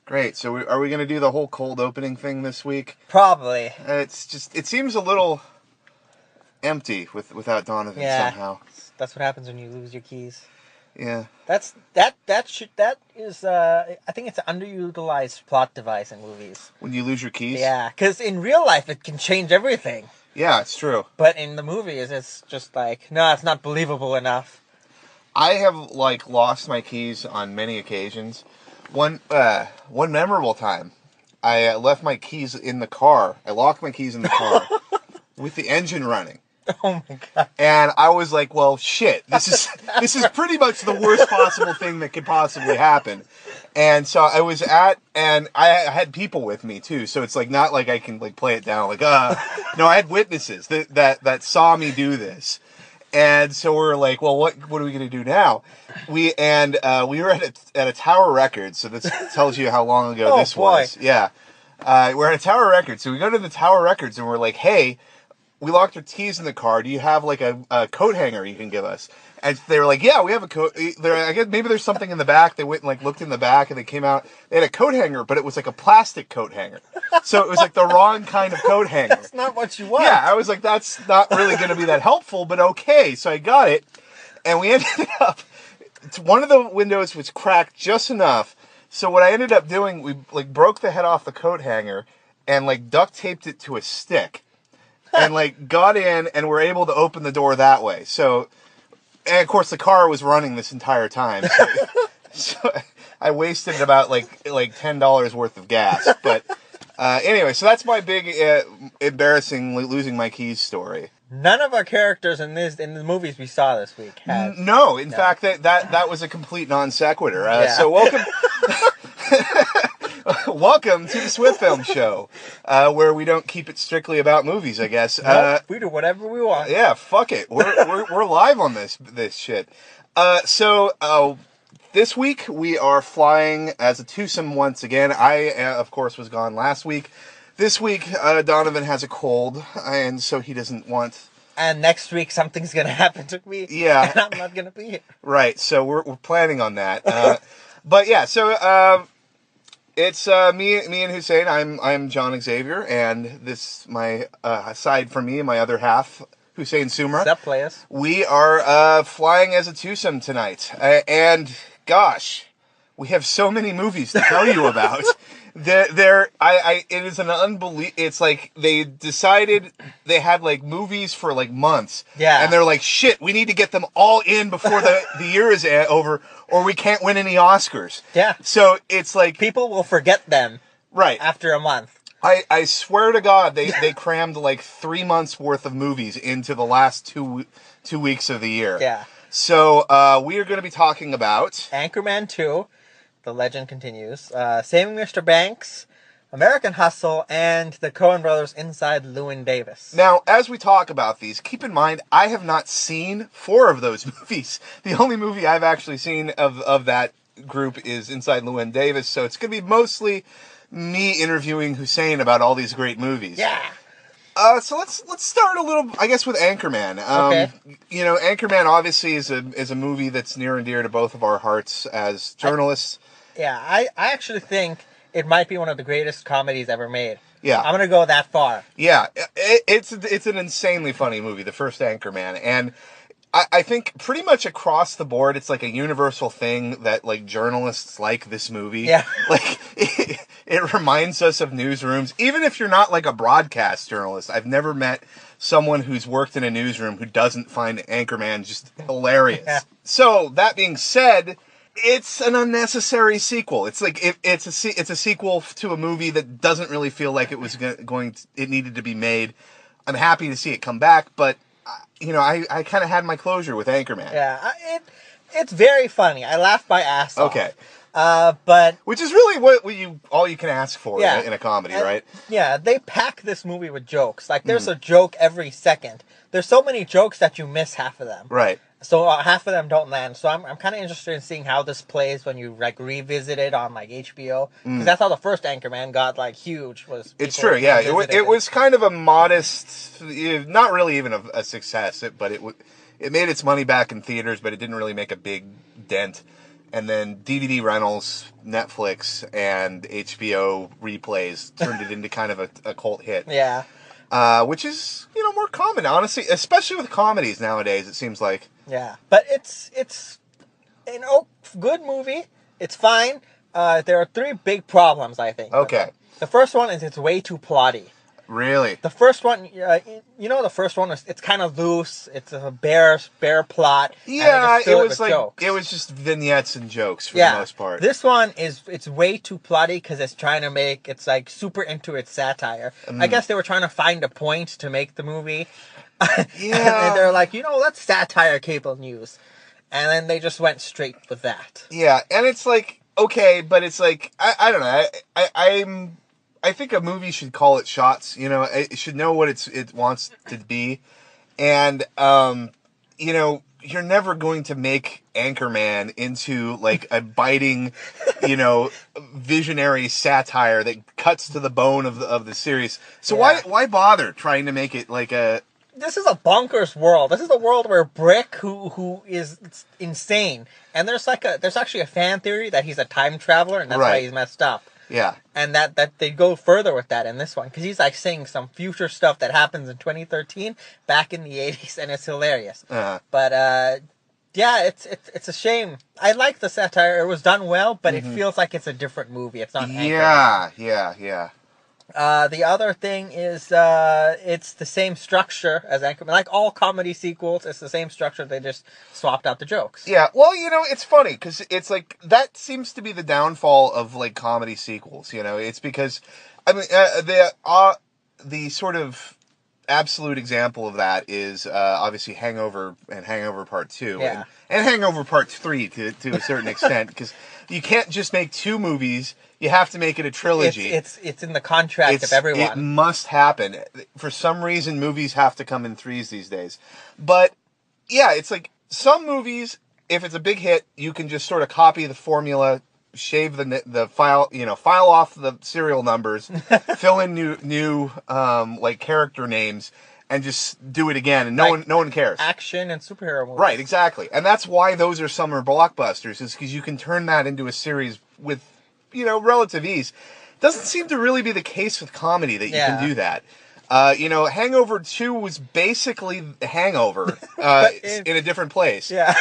Great. So are we going to do the whole cold opening thing this week? Probably. It seems a little empty without Donovan somehow. That's what happens when you lose your keys. Yeah. That is I think it's an underutilized plot device in movies. When you lose your keys? Yeah, because in real life it can change everything. Yeah, it's true. But in the movies it's just like, no, it's not believable enough. I have lost my keys on many occasions. One memorable time, I left my keys in the car. I locked my keys in the car with the engine running. Oh my god! And I was like, "Well, shit. This is pretty much the worst possible thing that could possibly happen." And so I was and I had people with me too. So it's not like I can play it down. No, I had witnesses that saw me do this. And so we're like, well, what are we going to do now? We were at a Tower Records, so this tells you how long ago this was. Yeah. We're at a Tower Records, so we go to the Tower Records and we're like, hey, we locked our keys in the car. Do you have a coat hanger you can give us? And they were like, yeah, we have a coat. I guess maybe there's something in the back. They went and looked in the back and they came out. They had a coat hanger, but it was a plastic coat hanger. So it was the wrong kind of coat hanger. That's not what you want. Yeah, I was like, that's not really going to be that helpful, but okay. So I got it. And we ended up, one of the windows was cracked just enough. So what I ended up doing, we broke the head off the coat hanger and duct taped it to a stick. And got in and were able to open the door that way. So, and of course the car was running this entire time. So I wasted about $10 worth of gas. But anyway, so that's my big embarrassing losing my keys story. None of our characters in the movies we saw this week had. No, in fact that was a complete non sequitur. Yeah. So welcome. Welcome to the Swiftfilm show, where we don't keep it strictly about movies, I guess. Nope, we do whatever we want. Yeah, fuck it. We're live on this shit. So this week we are flying as a twosome once again. I, of course, was gone last week. This week, Donovan has a cold, and so he doesn't want... And next week something's going to happen to me. Yeah. And I'm not going to be here. Right, so we're planning on that. But yeah, so... It's me and Husain. I'm John Xavier, and this my aside from me, my other half, Husain Sumra. What's up, players? We are flying as a twosome tonight, and gosh, we have so many movies to tell you about. It is an unbelievable. It's they decided they had movies for months. Yeah. And they're like, shit, we need to get them all in before the year is over, or we can't win any Oscars. Yeah. So it's people will forget them. Right. After a month. I swear to God, they crammed 3 months worth of movies into the last two weeks of the year. Yeah. So we are going to be talking about Anchorman 2. The legend continues. Saving Mr. Banks, American Hustle, and the Coen Brothers Inside Llewyn Davis. Now, as we talk about these, keep in mind, I have not seen 4 of those movies. The only movie I've actually seen of that group is Inside Llewyn Davis, so it's going to be mostly me interviewing Husain about all these great movies. Yeah. So let's start a little, I guess, with Anchorman. Okay. Anchorman obviously is a movie that's near and dear to both of our hearts as journalists. I actually think it might be one of the greatest comedies ever made. Yeah. I'm going to go that far. Yeah. It's an insanely funny movie, the first Anchorman. And I think pretty much across the board, it's a universal thing that journalists like this movie. Yeah. It reminds us of newsrooms. Even if you're not a broadcast journalist, I've never met someone who's worked in a newsroom who doesn't find Anchorman just hilarious. Yeah. So that being said, it's an unnecessary sequel. It's it's a sequel to a movie that doesn't really feel like it was it needed to be made. I'm happy to see it come back, but I kind of had my closure with Anchorman. Yeah, it's very funny. I laughed my ass off. Okay. But which is really what all you can ask for in a comedy, right? Yeah, they pack this movie with jokes. There's a joke every second. There's so many jokes that you miss half of them. Right. So half of them don't land. So I'm kind of interested in seeing how this plays when you revisit it on HBO, because that's how the first Anchorman got huge. It's true, yeah. It was kind of a modest, not really even a success. But it made its money back in theaters, but it didn't really make a big dent. and then DVD rentals, Netflix, and HBO replays turned it into kind of a cult hit. Yeah. Which is, more common, honestly, especially with comedies nowadays, it seems like. Yeah. But it's good movie. It's fine. There are 3 big problems, I think. Okay. The first one is it's way too plotty. Really? The first one, the first one it's kind of loose. It's a bare plot. Yeah, it was like jokes. It was just vignettes and jokes for the most part. This one it's way too plotty because it's trying to make it's like super into its satire. I guess they were trying to find a point to make the movie. Yeah, and they're like, let's satire cable news, and then they just went straight with that. Yeah, and it's like okay, but it's like I don't know. I think a movie should call it shots. It should know what it wants to be, and you're never going to make Anchorman into like a biting, visionary satire that cuts to the bone of the series. So why bother trying to make it like a? This is a bonkers world. This is a world where Brick, who is insane, and there's actually a fan theory that he's a time traveler, and that's why he's messed up. Yeah. And that they go further with that in this one, because he's like saying some future stuff that happens in 2013 back in the 80s, and it's hilarious. But it's a shame. I like the satire; it was done well, but it feels like it's a different movie. It's not. Yeah. The other thing is it's the same structure as Anchorman. Like all comedy sequels, it's the same structure. They just swapped out the jokes. Yeah, well, it's funny because it's like that seems to be the downfall of like comedy sequels. It's because the sort of absolute example of that is obviously Hangover and Hangover Part 2 and Hangover Part 3 to a certain extent, because you can't just make 2 movies. You have to make it a trilogy. It's in the contract of everyone. It must happen. For some reason, movies have to come in 3s these days. But, yeah, it's like some movies, if it's a big hit, you can just sort of copy the formula, shave the file, file off the serial numbers, fill in new like character names, and just do it again, and no one cares. Action and superhero movies. Right, exactly. And that's why those are summer blockbusters, is because you can turn that into a series with relative ease. Doesn't seem to really be the case with comedy that you can do that. Hangover 2 was basically Hangover in a different place. Yeah.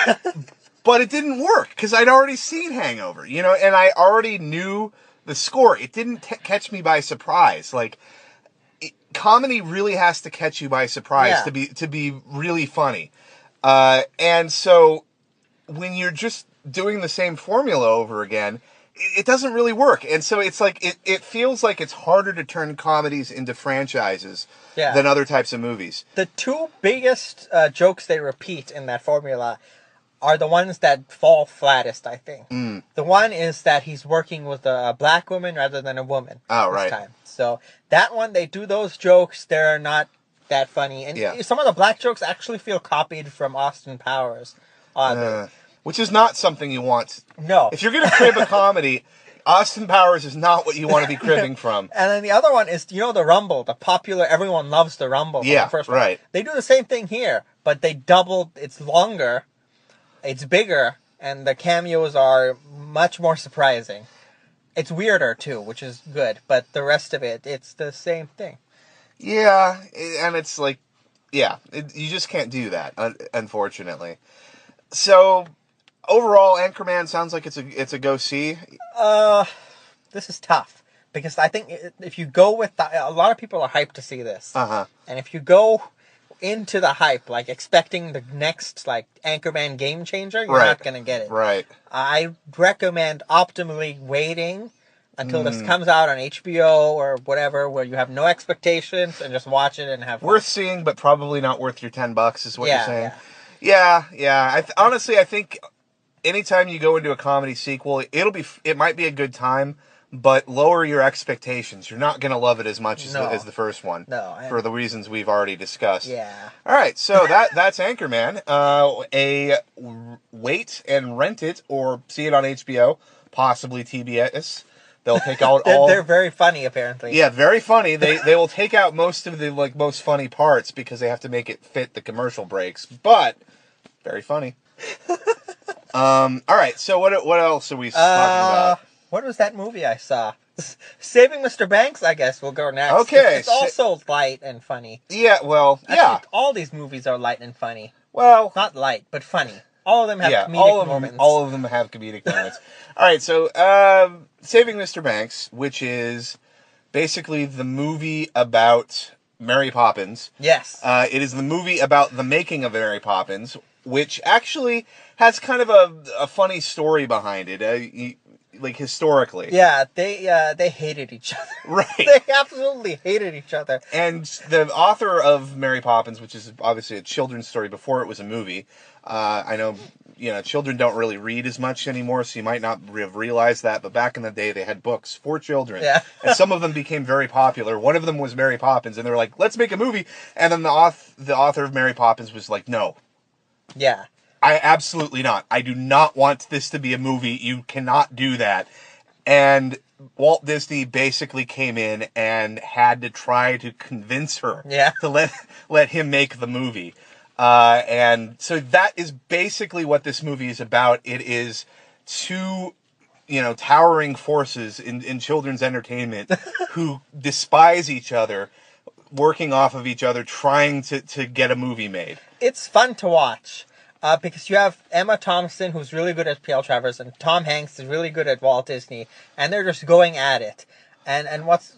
But it didn't work because I'd already seen Hangover, and I already knew the score. It didn't catch me by surprise. Like, comedy really has to catch you by surprise to be really funny. And so when you're just doing the same formula over again, it doesn't really work. And so it's like, it feels like it's harder to turn comedies into franchises than other types of movies. The 2 biggest jokes they repeat in that formula are the ones that fall flattest, I think. The one is that he's working with a black woman rather than a woman this time. So that one, they do those jokes, they're not that funny. And some of the black jokes actually feel copied from Austin Powers. Which is not something you want. No. If you're going to crib a comedy, Austin Powers is not what you want to be cribbing from. And then the other one is, the Rumble, the popular, everyone loves the Rumble from the first one. Right. They do the same thing here, but they doubled, it's longer, it's bigger, and the cameos are much more surprising. It's weirder, too, which is good, but the rest of it, it's the same thing. Yeah, and it's like, you just can't do that, unfortunately. So, overall, Anchorman sounds like it's a go see. This is tough, because I think if you go with a lot of people are hyped to see this. And if you go into the hype, like expecting the next like Anchorman game changer, you're not going to get it. Right. I recommend optimally waiting until this comes out on HBO or whatever, where you have no expectations and just watch it and have fun. Worth seeing, but probably not worth your $10 is what you're saying. Yeah. Honestly, I think anytime you go into a comedy sequel, it might be a good time, but lower your expectations. You're not going to love it as much as the first one. No. For the reasons we've already discussed. Yeah. All right, so that's Anchorman. Wait and rent it or see it on HBO, possibly TBS. They'll take out all. They're very funny, apparently. Yeah, very funny. They will take out most of the most funny parts because they have to make it fit the commercial breaks, but very funny. All right. So what else are we talking about? What was that movie I saw? Saving Mr. Banks, I guess, will go next. Okay. It's also light and funny. Yeah, well, Actually, all these movies are light and funny. Well, not light, but funny. All of them have comedic moments. All of them have comedic moments. All right, so Saving Mr. Banks, which is basically the movie about Mary Poppins. Yes. It is the movie about the making of Mary Poppins, which actually has kind of a funny story behind it. Like historically. Yeah, they hated each other. Right. They absolutely hated each other. And the author of Mary Poppins, which is obviously a children's story before it was a movie, I know, children don't really read as much anymore, so you might not have realized that, but back in the day they had books for children. Yeah. And some of them became very popular. One of them was Mary Poppins, and they were like, let's make a movie. And then the author of Mary Poppins was like, no. Yeah. I absolutely not. I do not want this to be a movie. You cannot do that. And Walt Disney basically came in and had to try to convince her to let him make the movie. And so that is basically what this movie is about. It is two, towering forces in children's entertainment who despise each other, working off of each other, trying to get a movie made. It's fun to watch. Because you have Emma Thompson, who's really good at P.L. Travers, and Tom Hanks is really good at Walt Disney, and they're just going at it. And what's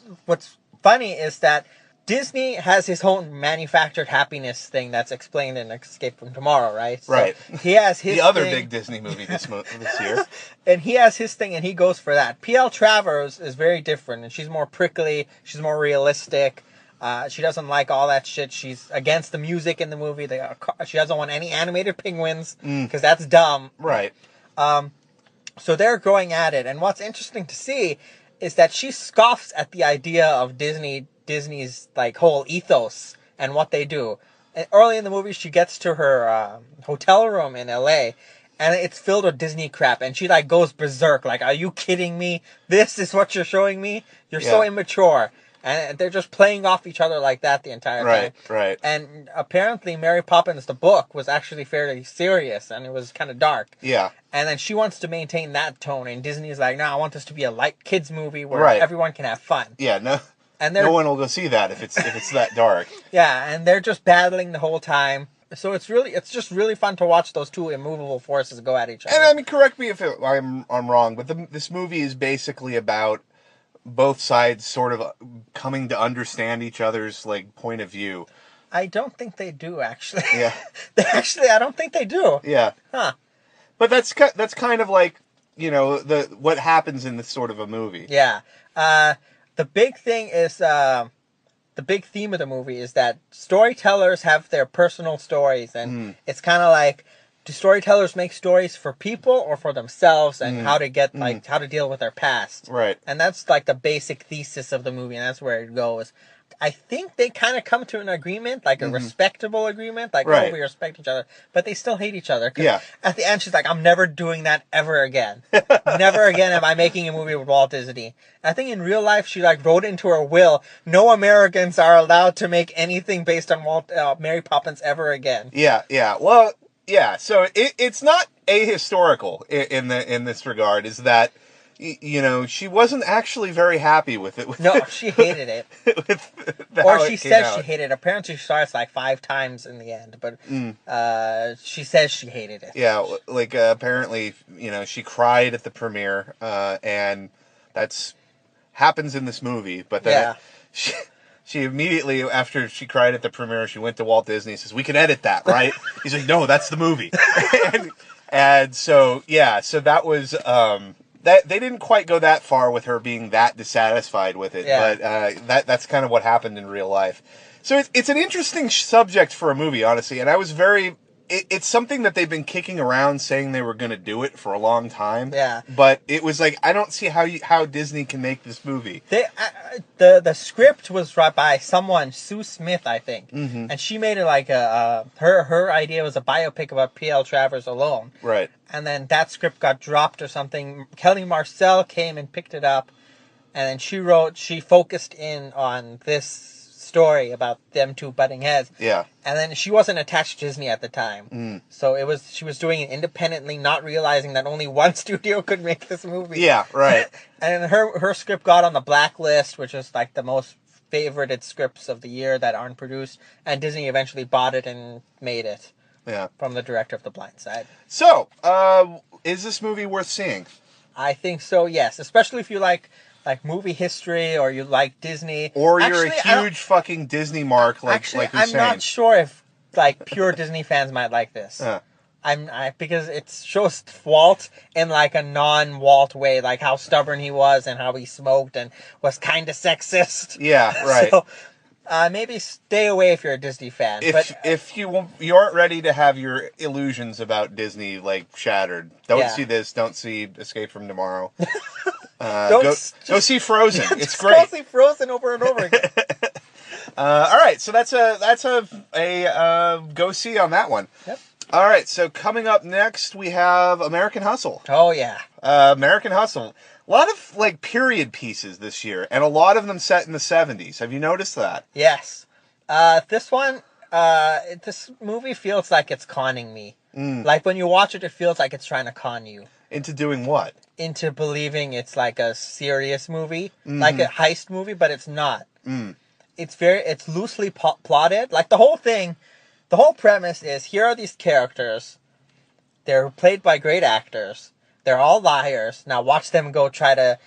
funny is that Disney has his own manufactured happiness thing that's explained in Escape from Tomorrow, right? Right. So he has his the other big Disney movie this year. And he has his thing, and he goes for that. P.L. Travers is very different, and she's more prickly, she's more realistic. She doesn't like all that shit. She's against the music in the movie. She doesn't want any animated penguins because that's dumb. Right. So they're going at it. And what's interesting to see is that she scoffs at the idea of Disney's like whole ethos and what they do. And early in the movie, she gets to her hotel room in L.A., and it's filled with Disney crap. And she like goes berserk. Like, are you kidding me? This is what you're showing me? You're so immature. And they're just playing off each other like that the entire time. Right. And apparently Mary Poppins, the book, was actually fairly serious, and it was kind of dark. Yeah. And then she wants to maintain that tone, and Disney's like, no, I want this to be a light kids movie where everyone can have fun. Yeah, no one will go see that if it's that dark. Yeah, and they're just battling the whole time. So it's just really fun to watch those two immovable forces go at each other. And I mean, correct me if I'm wrong, but this movie is basically about both sides sort of coming to understand each other's like point of view. I don't think they do, actually. Yeah. I don't think they do. Yeah. Huh. But that's kind of like, what happens in this sort of a movie. Yeah. The big thing is, the big theme of the movie is that storytellers have their personal stories, and it's kind of like, do storytellers make stories for people or for themselves, and how to get how to deal with their past? Right. And that's like the basic thesis of the movie, and that's where it goes. I think they kind of come to an agreement, like a respectable agreement, like, oh, we respect each other, but they still hate each other. Yeah. At the end, she's like, I'm never doing that ever again. Never again am I making a movie with Walt Disney. I think in real life, she like wrote into her will, no Americans are allowed to make anything based on Mary Poppins ever again. Yeah. Well, yeah. So it's not ahistorical in this regard. Is that she wasn't actually very happy with it. No, she hated it. Or she says she hated it. Apparently, she saw it like 5 times in the end, but she says she hated it. Yeah, like apparently, she cried at the premiere, and that's happens in this movie. But then she immediately, after she cried at the premiere, she went to Walt Disney and says, "We can edit that, right?" He's like, "No, that's the movie." and so that was. That they didn't quite go that far with her being that dissatisfied with it, but that's kind of what happened in real life. So it's an interesting subject for a movie, honestly, and I was it's something that they've been kicking around saying they were going to do it for a long time. Yeah. But it was like, I don't see how Disney can make this movie. The script was right by someone, Sue Smith, I think, and she made it like her idea was a biopic about P.L. Travers alone. Right. And then that script got dropped or something. Kelly Marcel came and picked it up, and then she focused in on this story about them two butting heads. Yeah. And then she wasn't attached to Disney at the time. So she was doing it independently, not realizing that only one studio could make this movie. Yeah, right. And her script got on the blacklist, which is like the most favorited scripts of the year that aren't produced. And Disney eventually bought it and made it. Yeah. From the director of The Blind Side. So, is this movie worth seeing? I think so, yes. Especially if you like movie history or you like Disney. Or you're a huge fucking Disney mark like Husain. I'm not sure if like pure Disney fans might like this. Because it shows Walt in like a non-Walt way, like how stubborn he was and how he smoked and was kind of sexist. Yeah, right. So, maybe stay away if you're a Disney fan. If you aren't ready to have your illusions about Disney like shattered, don't see this. Don't see Escape from Tomorrow. Go see Frozen. Yeah, it's great. Go see Frozen over and over again. All right, so that's a go see on that one. Yep. All right, so coming up next we have American Hustle. Oh yeah. American Hustle. A lot of like period pieces this year, and a lot of them set in the 70s. Have you noticed that? Yes. This one, this movie feels like it's conning me. Like when you watch it, it feels like it's trying to con you. Into doing what? Into believing it's like a serious movie, like a heist movie, but it's not. It's loosely plotted. Like the whole premise is here are these characters. They're played by great actors. They're all liars. Now watch them go try to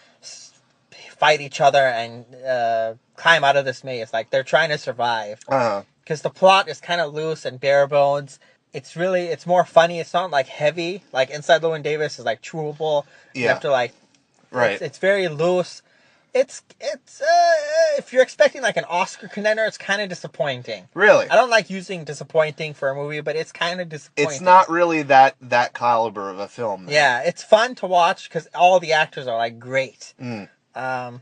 fight each other and climb out of this maze. Like they're trying to survive. Because the plot is kind of loose and bare bones. It's more funny. It's not like heavy. Like Inside Llewyn Davis is like chewable. Yeah. You have to like, right. It's very loose. It's if you're expecting like an Oscar contender, it's kind of disappointing. Really? I don't like using disappointing for a movie, but it's kind of disappointing. It's not really that caliber of a film. Though. Yeah, it's fun to watch because all the actors are like great. But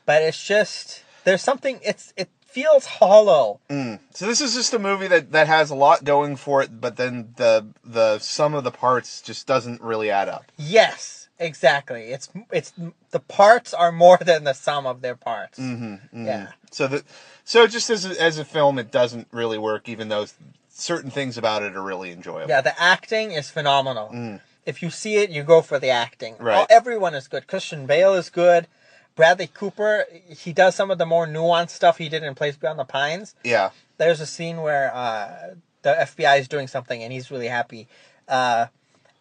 it's just there's something. It feels hollow. So this is just a movie that has a lot going for it, but then the sum of the parts just doesn't really add up. Yes. Exactly. It's the parts are more than the sum of their parts. Yeah. So just as a film, it doesn't really work, even though certain things about it are really enjoyable. Yeah, the acting is phenomenal. If you see it, you go for the acting. Right. Everyone is good. Christian Bale is good. Bradley Cooper, he does some of the more nuanced stuff he did in Place Beyond the Pines. Yeah. There's a scene where the FBI is doing something and he's really happy.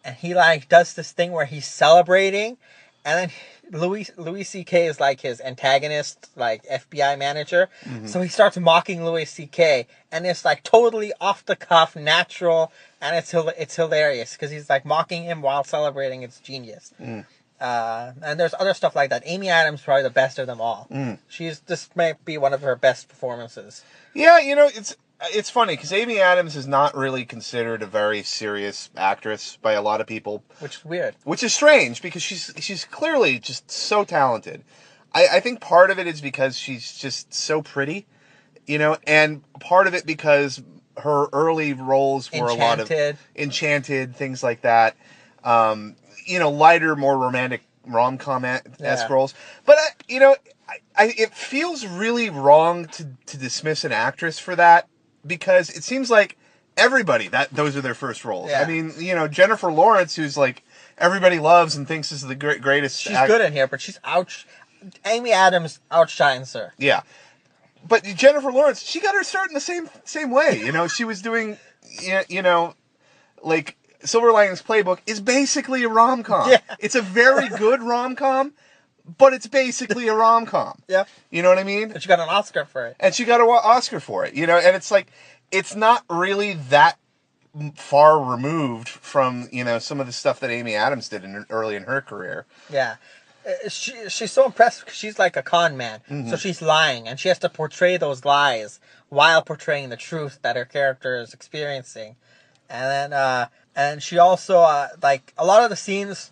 And he like does this thing where he's celebrating, and then Louis C.K. is like his antagonist, like FBI manager. So he starts mocking Louis C.K. and it's like totally off the cuff, natural, and it's hilarious because he's like mocking him while celebrating. It's genius. And there's other stuff like that. Amy Adams probably the best of them all. This might be one of her best performances. Yeah, it's funny because Amy Adams is not really considered a very serious actress by a lot of people, which is weird. Which is strange because she's clearly just so talented. I think part of it is because she's just so pretty, and part of it because her early roles were a lot of Enchanted, things like that. Lighter, more romantic rom-com-esque roles, but it feels really wrong to dismiss an actress for that. Because it seems like everybody those are their first roles. Yeah. I mean, Jennifer Lawrence, who's like everybody loves and thinks is the greatest. She's good in here, but Amy Adams outshines her. Yeah, but Jennifer Lawrence, she got her start in the same way. She was doing, like Silver Linings Playbook is basically a rom-com. Yeah. It's a very good rom-com. But it's basically a rom-com. Yeah. You know what I mean? And she got an Oscar for it. And and it's like, it's not really that far removed from, some of the stuff that Amy Adams did early in her career. Yeah. She's so impressive because she's like a con man. So she's lying, and she has to portray those lies while portraying the truth that her character is experiencing. And then, and she also, like, a lot of the scenes,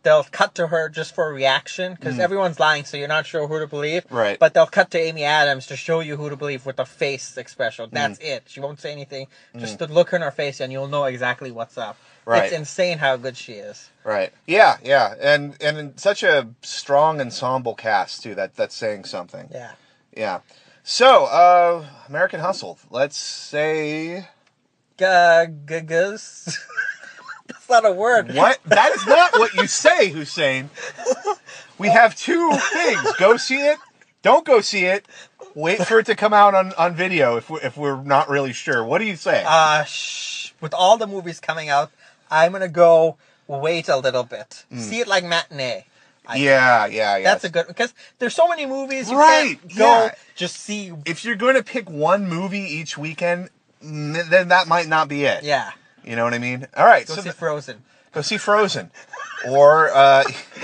they'll cut to her just for a reaction, because everyone's lying, so you're not sure who to believe. Right. But they'll cut to Amy Adams to show you who to believe with a face expression. That's it. She won't say anything. Just the look in her face, and you'll know exactly what's up. Right. It's insane how good she is. Right. Yeah, yeah. And such a strong ensemble cast, too. That's saying something. Yeah. Yeah. So, American Hustle. Let's say... That's not a word. What? That is not what you say, Husain. We have two things. Go see it. Don't go see it. Wait for it to come out on video if we're not really sure. What do you say? With all the movies coming out, I'm going to go wait a little bit. See it like matinee. Yeah. That's a good... Because there's so many movies you can't go just see... If you're going to pick one movie each weekend, then that might not be it. Yeah. You know what I mean? All right. Go see Frozen. Go see Frozen. Or,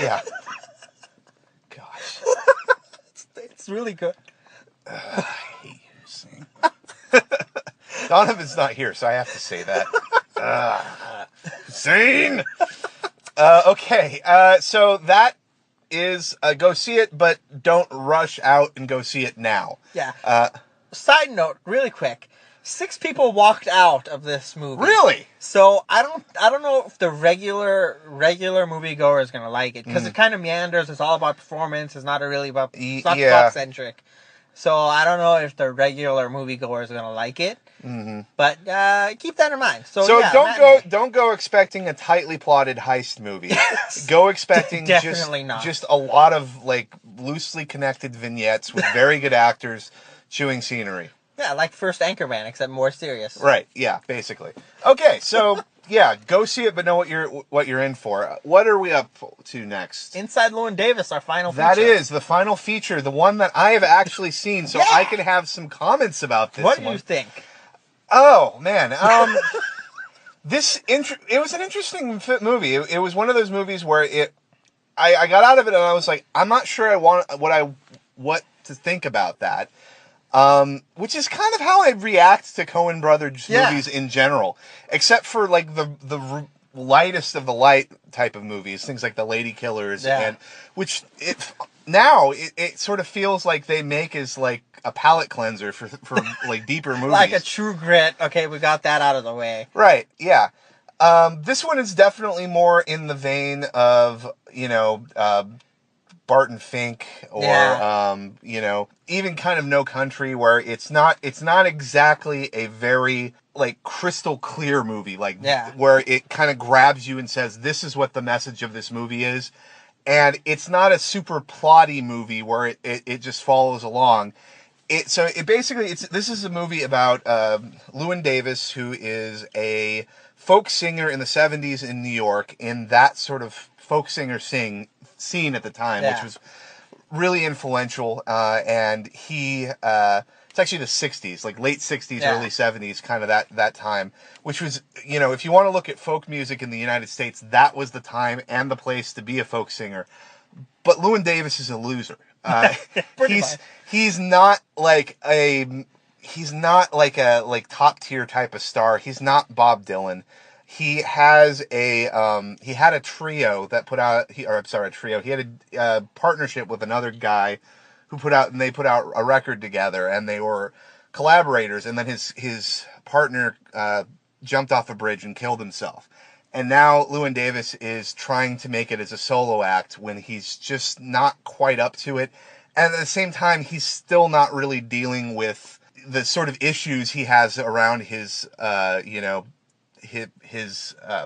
yeah. Gosh. It's really good. I hate you, Husain. Donovan's not here, so I have to say that. Husain! Okay, so that is go see it, but don't rush out and go see it now. Yeah. Side note, really quick. 6 people walked out of this movie. Really? So I don't know if the regular moviegoer is gonna like it because it kind of meanders. It's all about performance. It's not really about plot centric. So I don't know if the regular moviegoer is gonna like it. Mm-hmm. But keep that in mind. So don't go expecting a tightly plotted heist movie. Go expecting just a lot of like loosely connected vignettes with very good actors chewing scenery. Yeah, like first Anchorman, except more serious. Right. Yeah. Basically. Okay. So yeah, go see it, but know what you're in for. What are we up to next? Inside Llewyn Davis, our final feature. That is the final feature, the one that I have actually seen, so I can have some comments about this. What do you think? Oh man, it was an interesting movie. It was one of those movies where I got out of it and I was like, I'm not sure I want what to think about that. Which is kind of how I react to Coen Brothers movies in general, except for like the lightest of the light type of movies, things like The Lady Killers, and which it sort of feels like they make as like a palate cleanser for like deeper movies, like a True Grit. Okay, we got that out of the way. Right? Yeah. This one is definitely more in the vein of Barton Fink or even kind of No Country, where it's not exactly a very like crystal clear movie, like where it kind of grabs you and says this is what the message of this movie is, and it's not a super plotty movie where it just follows along. This is a movie about Llewyn Davis, who is a folk singer in the 70s in New York, in that sort of folk singer scene at the time, which was really influential, and it's actually the 60s, like late 60s, early 70s, kind of that time, which was, if you want to look at folk music in the United States, that was the time and the place to be a folk singer. But Llewyn Davis is a loser. He's not like a top tier type of star. He's not Bob Dylan. He had a trio that put out, He had a partnership with another guy they put out a record together, and they were collaborators, and then his partner jumped off a bridge and killed himself. And now Llewyn Davis is trying to make it as a solo act when he's just not quite up to it. And at the same time, he's still not really dealing with the sort of issues he has around his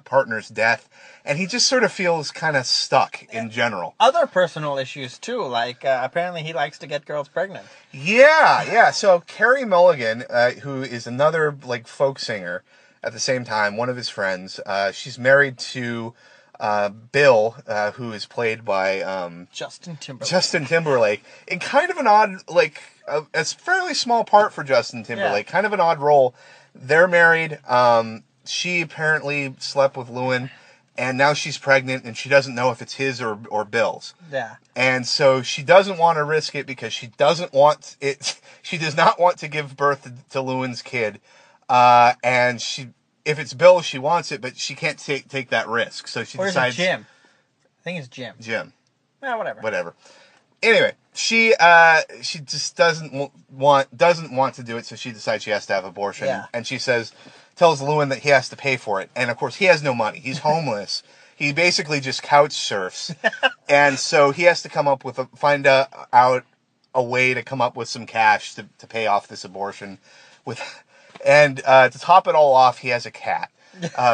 partner's death, and he just sort of feels kind of stuck in general. Other personal issues too, like apparently he likes to get girls pregnant. Yeah. So Carey Mulligan, who is another like folk singer at the same time, one of his friends, she's married to Bill, who is played by Justin Timberlake, in kind of an odd, like a fairly small part for Justin Timberlake, kind of an odd role. They're married. She apparently slept with Llewyn, and now she's pregnant, and she doesn't know if it's his or Bill's. Yeah. And so she doesn't want to risk it because she doesn't want it. She does not want to give birth to Llewyn's kid. And if it's Bill, she wants it, but she can't take that risk. So she decides. Or is it Jim? I think it's Jim. Yeah, whatever. Anyway, she just doesn't want to do it, so she decides she has to have abortion. Yeah. And she tells Llewyn that he has to pay for it. And of course, he has no money. He's homeless. He basically just couch surfs. And so he has to come up with find out a way to come up with some cash to pay off this abortion with, and to top it all off, he has a cat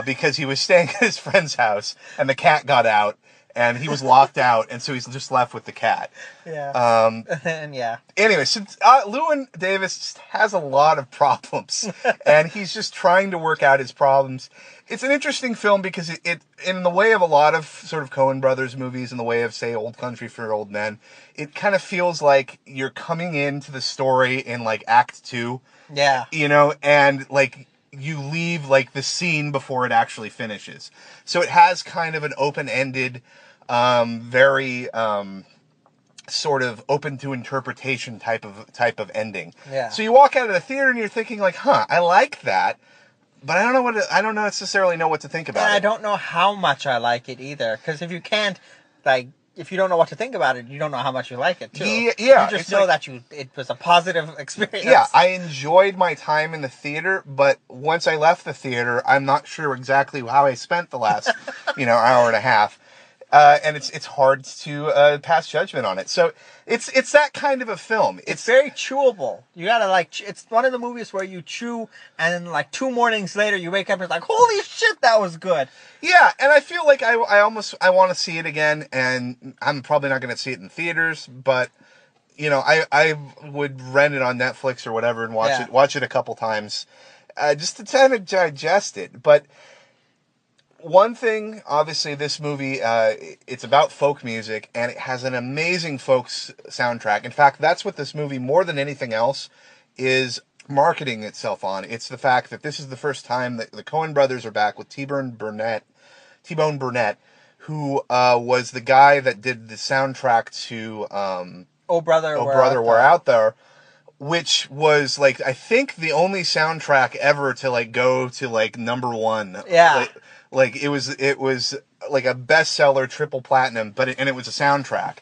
because he was staying at his friend's house and the cat got out and he was locked out, and so he's just left with the cat. Yeah. And yeah. Anyway, so Llewyn Davis has a lot of problems, and he's just trying to work out his problems. It's an interesting film because it in the way of a lot of sort of Coen Brothers movies, in the way of, say, Old Country for Old Men, it kind of feels like you're coming into the story in, like, Act 2. Yeah. You know, and, like, you leave, like, the scene before it actually finishes. So it has kind of an open-ended, very sort of open to interpretation type of ending. Yeah. So you walk out of the theater and you're thinking, like, I like that, but I don't necessarily know what to think about it. I don't know how much I like it either, because if you can't, like, if you don't know what to think about it, you don't know how much you like it, too. Yeah. You just know that it was a positive experience. Yeah, I enjoyed my time in the theater, but once I left the theater, I'm not sure exactly how I spent the last, hour and a half. And it's hard to pass judgment on it. So it's that kind of a film. It's very chewable. You gotta it's one of the movies where you chew, and then like 2 mornings later you wake up and it's like, holy shit, that was good. Yeah, and I feel like I want to see it again, and I'm probably not going to see it in theaters, but I would rent it on Netflix or whatever and watch it a couple times, just to kind of digest it. But one thing, obviously, this movie, it's about folk music, and it has an amazing folk soundtrack. In fact, that's what this movie, more than anything else, is marketing itself on. It's the fact that this is the first time that the Coen Brothers are back with T-Bone Burnett, who was the guy that did the soundtrack to Oh Brother, We're Out There, which was, like, I think the only soundtrack ever to, like, go to, like, #1. Yeah. Like it was like a bestseller, triple platinum, and it was a soundtrack,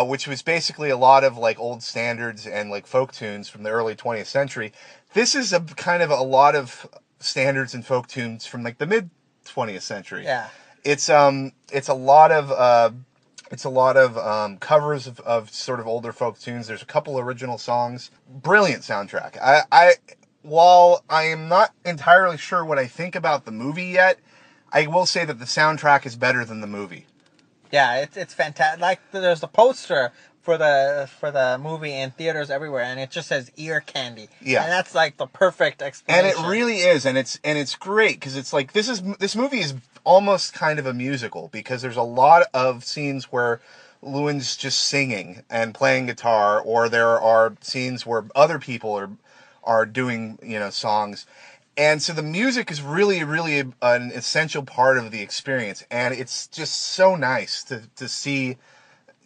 which was basically a lot of, like, old standards and, like, folk tunes from the early 20th century. This is a kind of a lot of standards and folk tunes from, like, the mid 20th century. Yeah. It's a lot of covers of sort of older folk tunes. There's a couple original songs. Brilliant soundtrack. While I am not entirely sure what I think about the movie yet, I will say that the soundtrack is better than the movie. Yeah, it's fantastic. Like, there's a poster for the movie in theaters everywhere, and it just says ear candy. Yeah, and that's like the perfect explanation. And it really is, and it's great because it's like this movie is almost kind of a musical, because there's a lot of scenes where Llewyn's just singing and playing guitar, or there are scenes where other people are doing songs. And so the music is really, really an essential part of the experience. And it's just so nice to see,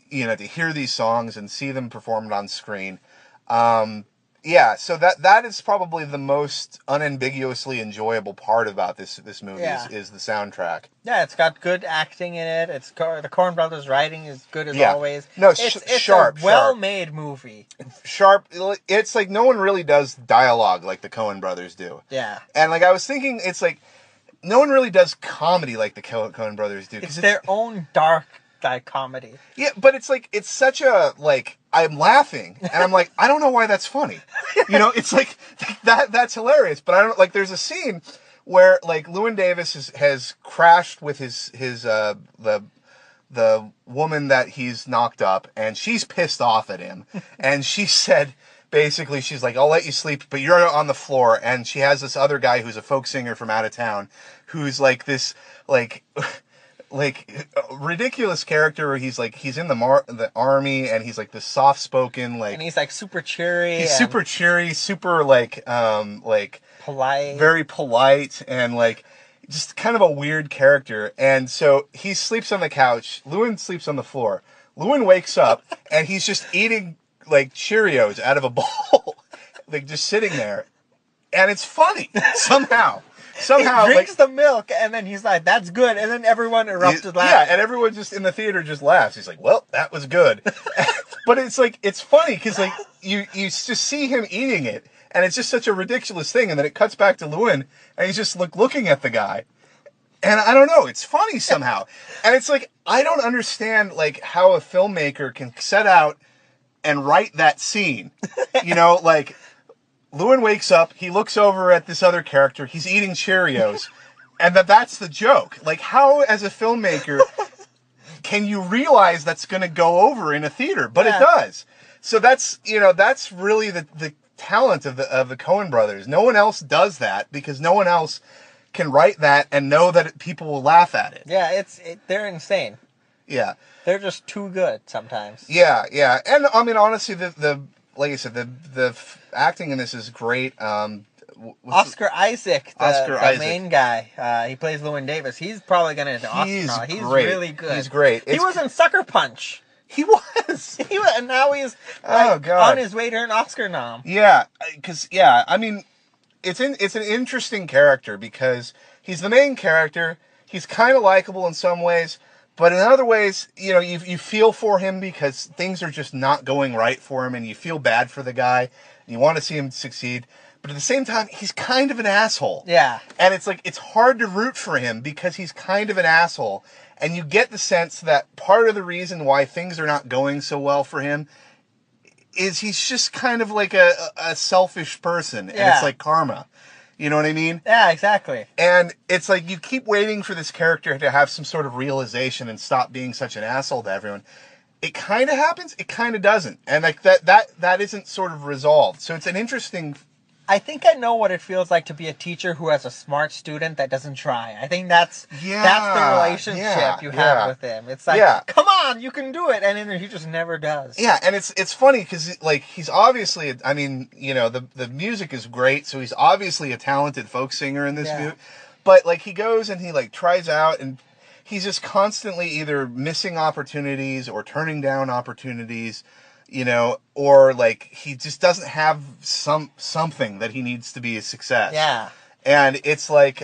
to hear these songs and see them performed on screen. So that is probably the most unambiguously enjoyable part about this movie is the soundtrack. Yeah, it's got good acting in it. The Coen Brothers writing is good as always. No, it's sharp, a well-made movie. Sharp. It's like no one really does dialogue like the Coen Brothers do. Yeah. And like I was thinking, it's like no one really does comedy like the Coen Brothers do. It's their own dark comedy. Yeah, but it's like, it's such a, like, I'm laughing, and I'm like, I don't know why that's funny. It's like, that's hilarious, but I don't, like, there's a scene where, like, Llewyn Davis has crashed with the woman that he's knocked up, and she's pissed off at him, and she said, basically, she's like, I'll let you sleep, but you're on the floor, and she has this other guy who's a folk singer from out of town, who's like this, like ridiculous character where he's in the army, and he's like this soft spoken, like, and he's like super cheery. He's super cheery, super like polite, very polite, and like just kind of a weird character. And so he sleeps on the couch. Llewyn sleeps on the floor. Llewyn wakes up and he's just eating like Cheerios out of a bowl, like just sitting there, and it's funny somehow. He drinks the milk, and then he's like, that's good. And then everyone erupted laughing. Yeah, and everyone just in the theater just laughs. He's like, well, that was good. But it's like, it's funny because like you just see him eating it, and it's just such a ridiculous thing. And then it cuts back to Llewyn, and he's just looking at the guy. And I don't know, it's funny somehow. And it's like, I don't understand like how a filmmaker can set out and write that scene. You know, like, Llewyn wakes up, he looks over at this other character, he's eating Cheerios, and that's the joke. Like, how, as a filmmaker, can you realize that's going to go over in a theater? But it does. So that's, you know, that's really the talent of the Coen Brothers. No one else does that because no one else can write that and know that people will laugh at it. Yeah, they're insane. Yeah. They're just too good sometimes. Yeah, yeah. And, I mean, honestly, like I said, the acting in this is great. Oscar Isaac, the main guy, he plays Llewyn Davis. He's probably going to get an Oscar. He's really good. He's great. He was in Sucker Punch. He was. And now he's on his way to an Oscar nom. Yeah, because I mean, it's an interesting character because he's the main character. He's kind of likable in some ways, but in other ways, you know, you feel for him because things are just not going right for him, and you feel bad for the guy. And you want to see him succeed. But at the same time, he's kind of an asshole. Yeah. And it's like, it's hard to root for him because he's kind of an asshole. And you get the sense that part of the reason why things are not going so well for him is he's just kind of like a selfish person. And it's like karma. You know what I mean? Yeah, exactly. And it's like you keep waiting for this character to have some sort of realization and stop being such an asshole to everyone. It kind of happens. It kind of doesn't. And like that isn't sort of resolved. So it's an interesting... I think I know what it feels like to be a teacher who has a smart student that doesn't try. I think that's the relationship you have with him. It's like, come on, you can do it, and then he just never does. Yeah, and it's funny because like he's obviously, I mean, you know, the music is great, so he's obviously a talented folk singer in this movie. But like he goes and he like tries out, and he's just constantly either missing opportunities or turning down opportunities. You know, or like he just doesn't have something that he needs to be a success. Yeah. And it's like,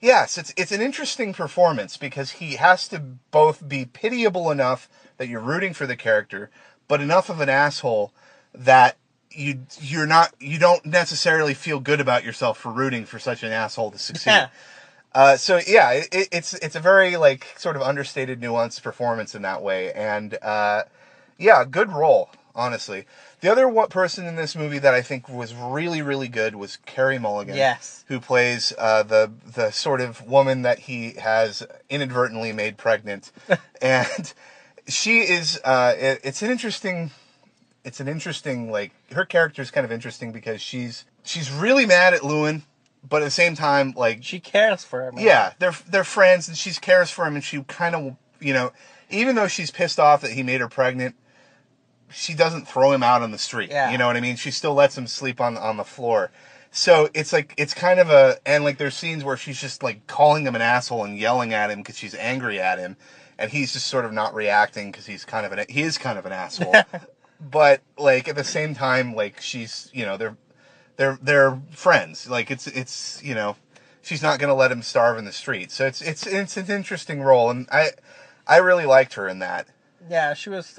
yes, it's an interesting performance because he has to both be pitiable enough that you're rooting for the character, but enough of an asshole that you don't necessarily feel good about yourself for rooting for such an asshole to succeed. Yeah. So yeah, it's a very like sort of understated, nuanced performance in that way, and yeah, good role, honestly. The other person in this movie that I think was really, really good was Carey Mulligan. Yes. Who plays the sort of woman that he has inadvertently made pregnant. And she is, it's an interesting, like, her character is kind of interesting because she's really mad at Llewyn, but at the same time, like... She cares for him. Yeah, they're friends, and she cares for him, and she kind of, you know, even though she's pissed off that he made her pregnant, she doesn't throw him out on the street. Yeah. You know what I mean? She still lets him sleep on the floor. So it's like, it's kind of and like there's scenes where she's just like calling him an asshole and yelling at him because she's angry at him. And he's just sort of not reacting because he is kind of an asshole. But like at the same time, like she's, you know, they're friends. Like it's, you know, she's not going to let him starve in the street. So it's an interesting role. And I really liked her in that. Yeah, she was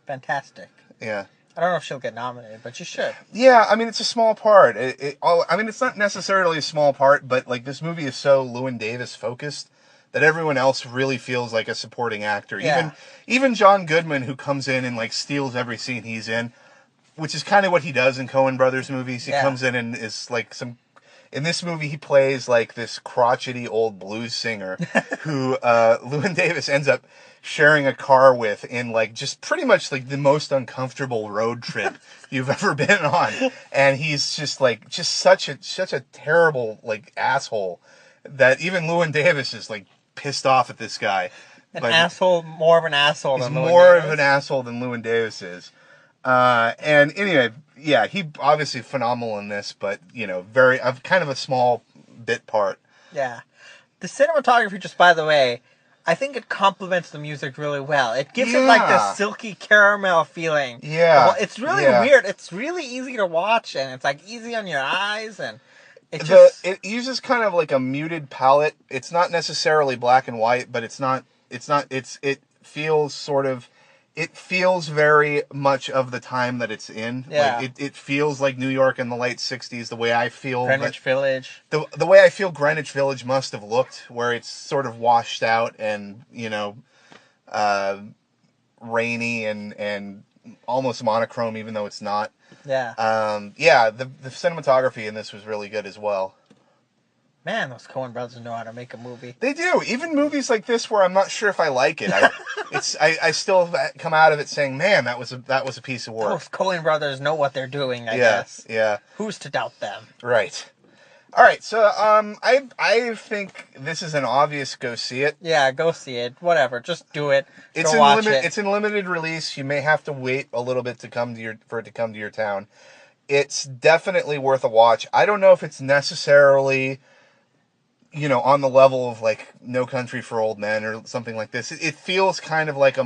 fantastic. Yeah. I don't know if she'll get nominated, but she should. Yeah, I mean, it's a small part. I mean, it's not necessarily a small part, but like this movie is so Llewyn Davis focused that everyone else really feels like a supporting actor. Yeah. Even John Goodman, who comes in and like steals every scene he's in, which is kind of what he does in Coen Brothers movies. He comes in and is like in this movie, he plays like this crotchety old blues singer who Llewyn Davis ends up sharing a car with in like just pretty much like the most uncomfortable road trip you've ever been on. And he's just like such a terrible like asshole that even Llewyn Davis is like pissed off at this guy. More of an asshole than Llewyn Davis. More of an asshole than Llewyn Davis is. And anyway, yeah, he obviously phenomenal in this, but you know, very kind of a small bit part. Yeah. The cinematography, just by the way, I think it complements the music really well. It gives it like this silky caramel feeling. Yeah. It's really weird. It's really easy to watch, and it's like easy on your eyes, and it uses kind of like a muted palette. It's not necessarily black and white, but it feels very much of the time that it's in. Yeah. Like it feels like New York in the late 60s, the way I feel Greenwich Village. The way I feel Greenwich Village must have looked, where it's sort of washed out and, you know, rainy and almost monochrome, even though it's not. Yeah. The cinematography in this was really good as well. Man, those Coen Brothers know how to make a movie. They do. Even movies like this, where I'm not sure if I like it, I still come out of it saying, "Man, that was a piece of work." Those Coen Brothers know what they're doing. I guess. Yeah. Who's to doubt them? Right. All right. So, I think this is an obvious go see it. Yeah, go see it. Whatever, just do it. It's go watch it. It's in limited release. You may have to wait a little bit for it to come to your town. It's definitely worth a watch. I don't know if it's necessarily, on the level of like No Country for Old Men or something like this. It feels kind of like a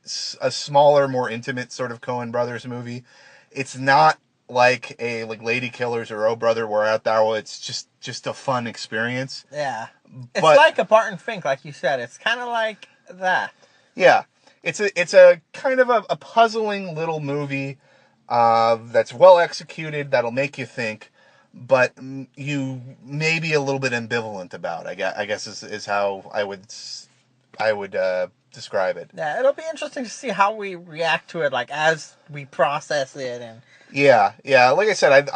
smaller, more intimate sort of Coen Brothers movie. It's not like a Lady Killers or Oh Brother, Where Art Thou. It's just a fun experience. Yeah, it's like a Barton Fink, like you said. It's kind of like that. Yeah, it's a kind of a puzzling little movie that's well executed, that'll make you think, but you may be a little bit ambivalent about. I guess is how I would describe it. Yeah, it'll be interesting to see how we react to it, like as we process it. And yeah. Like I said,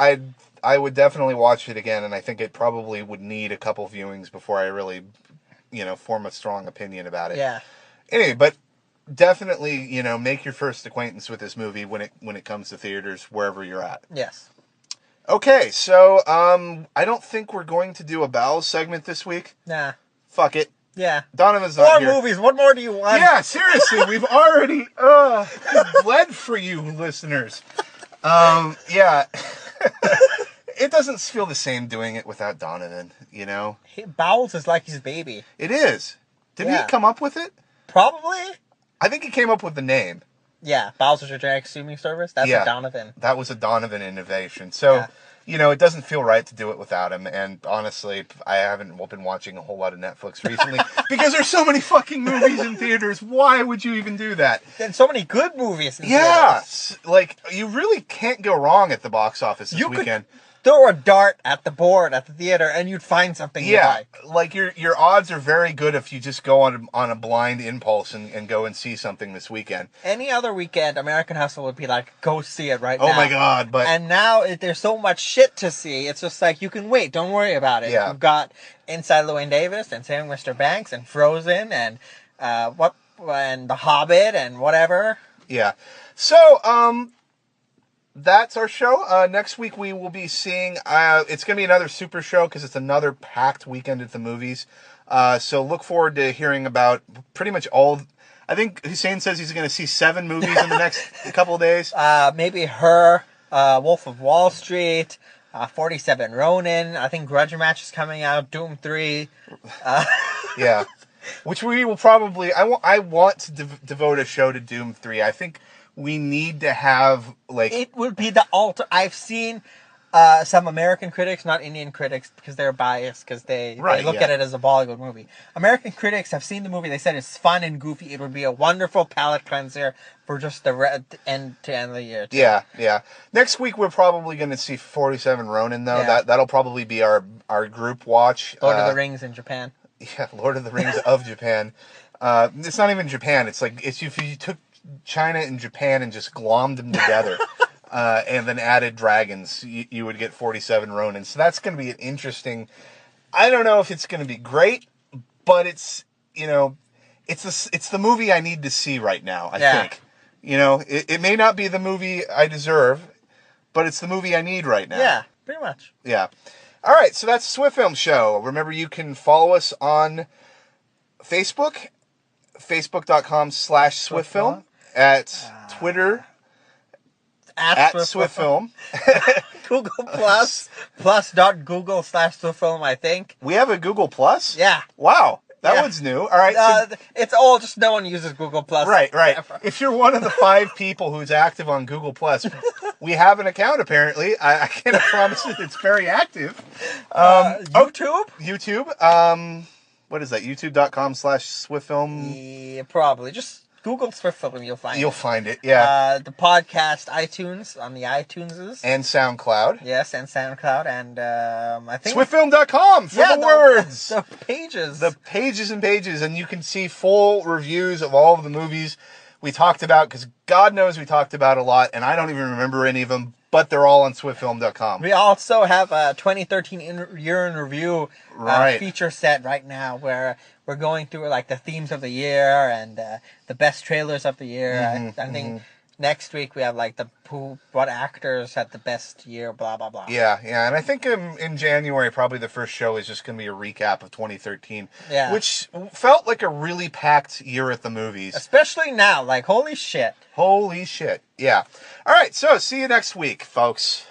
I would definitely watch it again, and I think it probably would need a couple viewings before I really, form a strong opinion about it. Yeah. Anyway, but definitely, make your first acquaintance with this movie when it comes to theaters, wherever you're at. Yes. Okay, so I don't think we're going to do a bowels segment this week. Nah. Fuck it. Yeah. Donovan's not here. More movies. What more do you want? Yeah, seriously, we've already bled for you, listeners. Yeah. It doesn't feel the same doing it without Donovan, Bowels is like his baby. It is. Didn't he come up with it? Probably. I think he came up with the name. Yeah, Bowels is your generic streaming service. That's a Donovan. That was a Donovan innovation. So, it doesn't feel right to do it without him. And honestly, I haven't been watching a whole lot of Netflix recently because there's so many fucking movies in theaters. Why would you even do that? And so many good movies in theaters. Like, you really can't go wrong at the box office this weekend. Throw a dart at the board at the theater and you'd find something you like. Like your odds are very good if you just go on a blind impulse and go and see something this weekend. Any other weekend, American Hustle would be like, go see it right now. Oh my God, and now there's so much shit to see, it's just like, you can wait, don't worry about it. Yeah. You've got Inside Llewyn Davis and Saving Mr. Banks and Frozen and and The Hobbit and whatever. Yeah. So, that's our show. Next week we will be seeing, it's going to be another super show because it's another packed weekend at the movies. So look forward to hearing about pretty much all. I think Husain says he's going to see 7 movies in the next couple of days. Maybe Her, Wolf of Wall Street, 47 Ronin. I think Grudge Match is coming out. Doom 3. Yeah. Which we will probably, I want to devote a show to Doom 3. I think we need to have, it would be the I've seen some American critics, not Indian critics, because they're biased, because they look at it as a Bollywood movie. American critics have seen the movie. They said it's fun and goofy. It would be a wonderful palate cleanser for just the end to end of the year. Too. Yeah. Next week we're probably going to see 47 Ronin, though. Yeah. That'll probably be our group watch. Lord of the Rings in Japan. Yeah, Lord of the Rings of Japan. It's not even Japan. It's like if you took China and Japan and just glommed them together and then added dragons, you would get 47 Ronin. So that's going to be an interesting. I don't know if it's going to be great, but it's it's the movie I need to see right now. I think it may not be the movie I deserve, but it's the movie I need right now. Yeah, pretty much. Yeah. All right, so that's the Swiftfilm Show. Remember, you can follow us on Facebook, facebook.com/Swiftfilm, at Twitter, at Swiftfilm. Google plus.google/Swiftfilm, I think. We have a Google Plus? Yeah. Wow. That one's new. All right. It's all just no one uses Google Plus. Right. If you're one of the 5 people who's active on Google Plus, we have an account apparently. I can't promise that it's very active. YouTube. What is that? YouTube.com/Swiftfilm. Yeah, probably. Just Google Swiftfilm, you'll find it. You'll find it, yeah. The podcast, iTunes, on the iTuneses. And SoundCloud. Yes, and SoundCloud, and I think... Swiftfilm.com for the words! The pages. The pages and pages, and you can see full reviews of all of the movies we talked about, because God knows we talked about a lot, and I don't even remember any of them, but they're all on Swiftfilm.com. We also have a 2013 year in review feature set right now where we're going through like the themes of the year and the best trailers of the year. I think next week we have like what actors had the best year, blah blah blah. Yeah, and I think in January probably the first show is just going to be a recap of 2013. Yeah, which felt like a really packed year at the movies, especially now. Like holy shit. Yeah. All right, so see you next week, folks.